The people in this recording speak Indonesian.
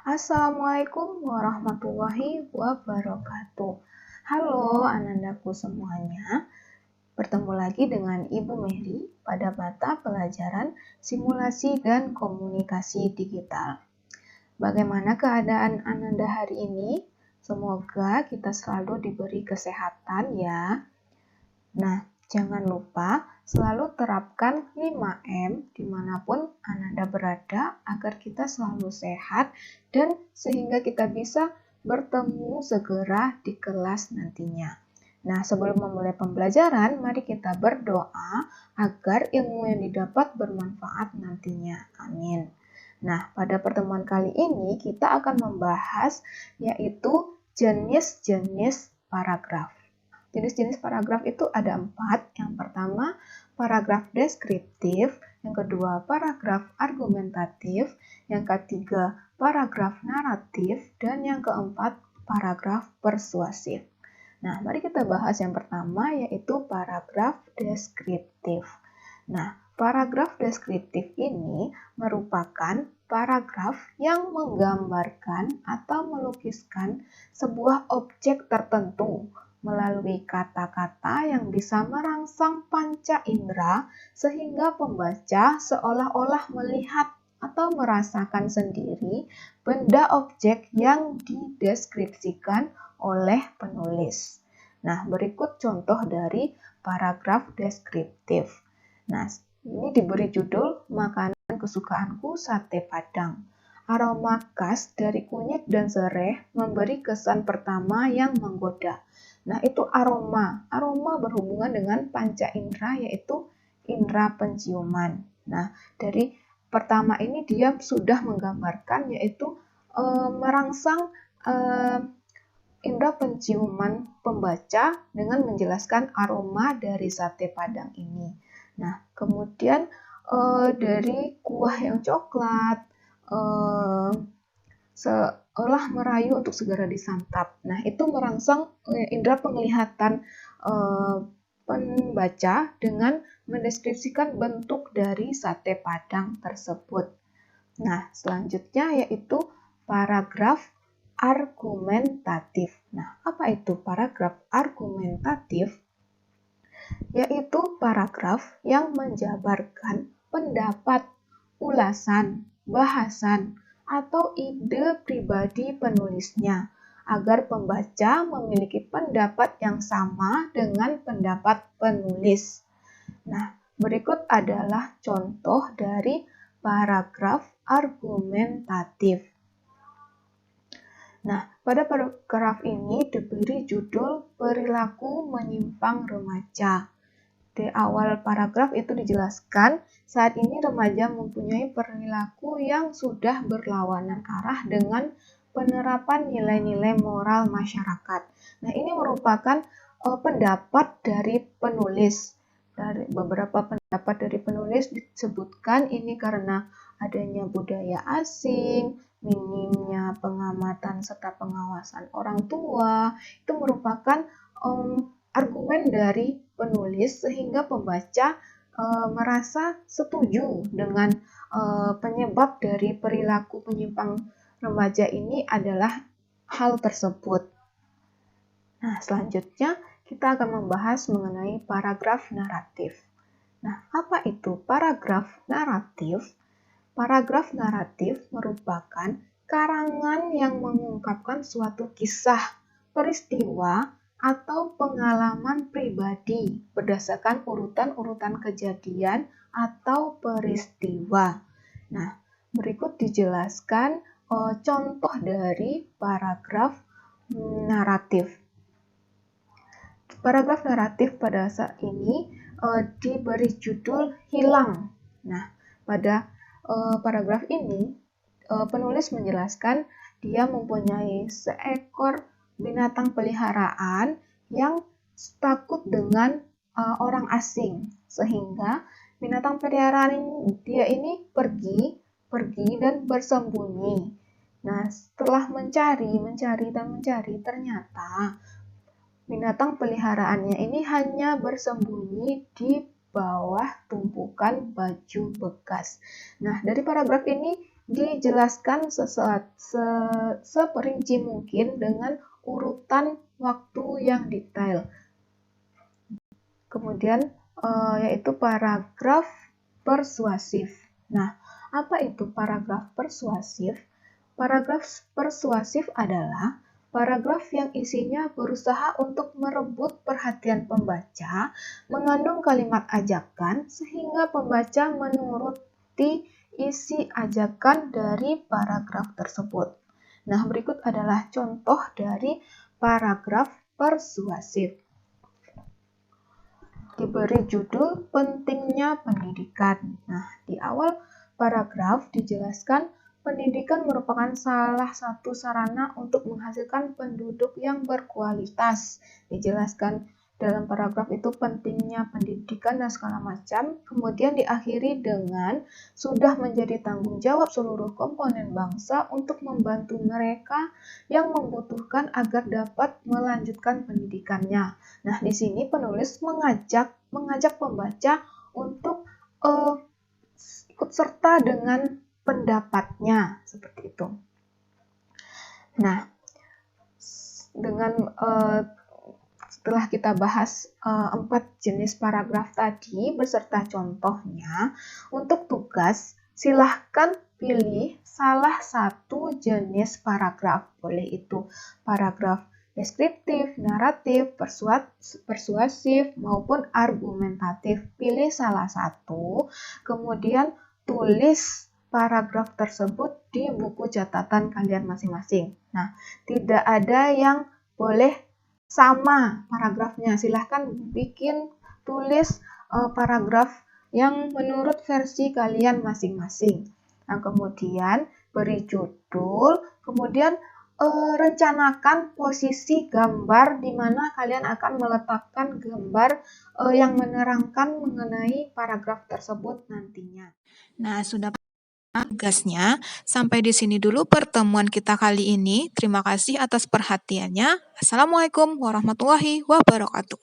Assalamualaikum warahmatullahi wabarakatuh. Halo anandaku semuanya, bertemu lagi dengan Ibu Mary pada mata pelajaran simulasi dan komunikasi digital. Bagaimana keadaan Ananda hari ini? Semoga kita selalu diberi kesehatan ya. Nah, jangan lupa selalu terapkan 5M dimanapun Ananda berada agar kita selalu sehat dan sehingga kita bisa bertemu segera di kelas nantinya. Nah, sebelum memulai pembelajaran, mari kita berdoa agar ilmu yang didapat bermanfaat nantinya. Amin. Nah, pada pertemuan kali ini kita akan membahas yaitu jenis-jenis paragraf. Jenis-jenis paragraf itu ada 4. Yang pertama, paragraf deskriptif. Yang kedua, paragraf argumentatif. Yang ketiga, paragraf naratif. Dan yang keempat, paragraf persuasif. Nah, mari kita bahas yang pertama, yaitu paragraf deskriptif. Nah, paragraf deskriptif ini merupakan paragraf yang menggambarkan atau melukiskan sebuah objek tertentu melalui kata-kata yang bisa merangsang panca indera sehingga pembaca seolah-olah melihat atau merasakan sendiri benda objek yang dideskripsikan oleh penulis. Nah, berikut contoh dari paragraf deskriptif. Nah, ini diberi judul makanan kesukaanku sate Padang. Aroma khas dari kunyit dan serai memberi kesan pertama yang menggoda. Nah, itu aroma. Aroma berhubungan dengan panca indera, yaitu indera penciuman. Nah, dari pertama ini dia sudah menggambarkan, yaitu merangsang indera penciuman pembaca dengan menjelaskan aroma dari sate Padang ini. Nah, kemudian dari kuah yang coklat, seolah merayu untuk segera disantap. Nah, itu merangsang indera penglihatan pembaca dengan mendeskripsikan bentuk dari sate Padang tersebut. Nah, selanjutnya yaitu paragraf argumentatif. Nah, apa itu paragraf argumentatif? Yaitu paragraf yang menjabarkan pendapat, ulasan, bahasan, atau ide pribadi penulisnya agar pembaca memiliki pendapat yang sama dengan pendapat penulis. Nah, berikut adalah contoh dari paragraf argumentatif. Nah, pada paragraf ini diberi judul perilaku menyimpang remaja. Di awal paragraf itu dijelaskan, saat ini remaja mempunyai perilaku yang sudah berlawanan arah dengan penerapan nilai-nilai moral masyarakat. Nah, ini merupakan pendapat dari penulis. Dari beberapa pendapat dari penulis disebutkan ini karena adanya budaya asing, minimnya pengamatan serta pengawasan orang tua, itu merupakan argumen dari penulis sehingga pembaca merasa setuju dengan penyebab dari perilaku penyimpang remaja ini adalah hal tersebut. Nah, selanjutnya kita akan membahas mengenai paragraf naratif. Nah, apa itu paragraf naratif? Paragraf naratif merupakan karangan yang mengungkapkan suatu kisah, peristiwa, atau pengalaman pribadi berdasarkan urutan-urutan kejadian atau peristiwa. Nah, berikut dijelaskan contoh dari paragraf naratif. Paragraf naratif pada saat ini diberi judul hilang. Nah, pada paragraf ini penulis menjelaskan dia mempunyai seekor binatang peliharaan yang takut dengan orang asing, sehingga binatang peliharaan dia ini pergi dan bersembunyi. Nah, setelah mencari, ternyata binatang peliharaannya ini hanya bersembunyi di bawah tumpukan baju bekas. Nah, dari paragraf ini dijelaskan seperinci mungkin dengan urutan waktu yang detail. Kemudian yaitu paragraf persuasif. Nah, apa itu paragraf persuasif? Paragraf persuasif adalah paragraf yang isinya berusaha untuk merebut perhatian pembaca, mengandung kalimat ajakan sehingga pembaca menuruti isi ajakan dari paragraf tersebut. Nah, berikut adalah contoh dari paragraf persuasif. Diberi judul pentingnya pendidikan. Nah, di awal paragraf dijelaskan pendidikan merupakan salah satu sarana untuk menghasilkan penduduk yang berkualitas. Dijelaskan dalam paragraf itu pentingnya pendidikan dan segala macam. Kemudian diakhiri dengan sudah menjadi tanggung jawab seluruh komponen bangsa untuk membantu mereka yang membutuhkan agar dapat melanjutkan pendidikannya. Nah, di sini penulis mengajak pembaca untuk ikut serta dengan pendapatnya, seperti itu. Nah, dengan setelah kita bahas 4 jenis paragraf tadi beserta contohnya, untuk tugas silahkan pilih salah satu jenis paragraf. Boleh itu paragraf deskriptif, naratif, persuasif, maupun argumentatif. Pilih salah satu, kemudian tulis paragraf tersebut di buku catatan kalian masing-masing. Nah, tidak ada yang boleh sama paragrafnya. Silahkan tulis paragraf yang menurut versi kalian masing-masing. Nah, kemudian beri judul, kemudian rencanakan posisi gambar di mana kalian akan meletakkan gambar yang menerangkan mengenai paragraf tersebut nantinya. Nah, sudah tugasnya. Sampai di sini dulu pertemuan kita kali ini. Terima kasih atas perhatiannya. Assalamualaikum warahmatullahi wabarakatuh.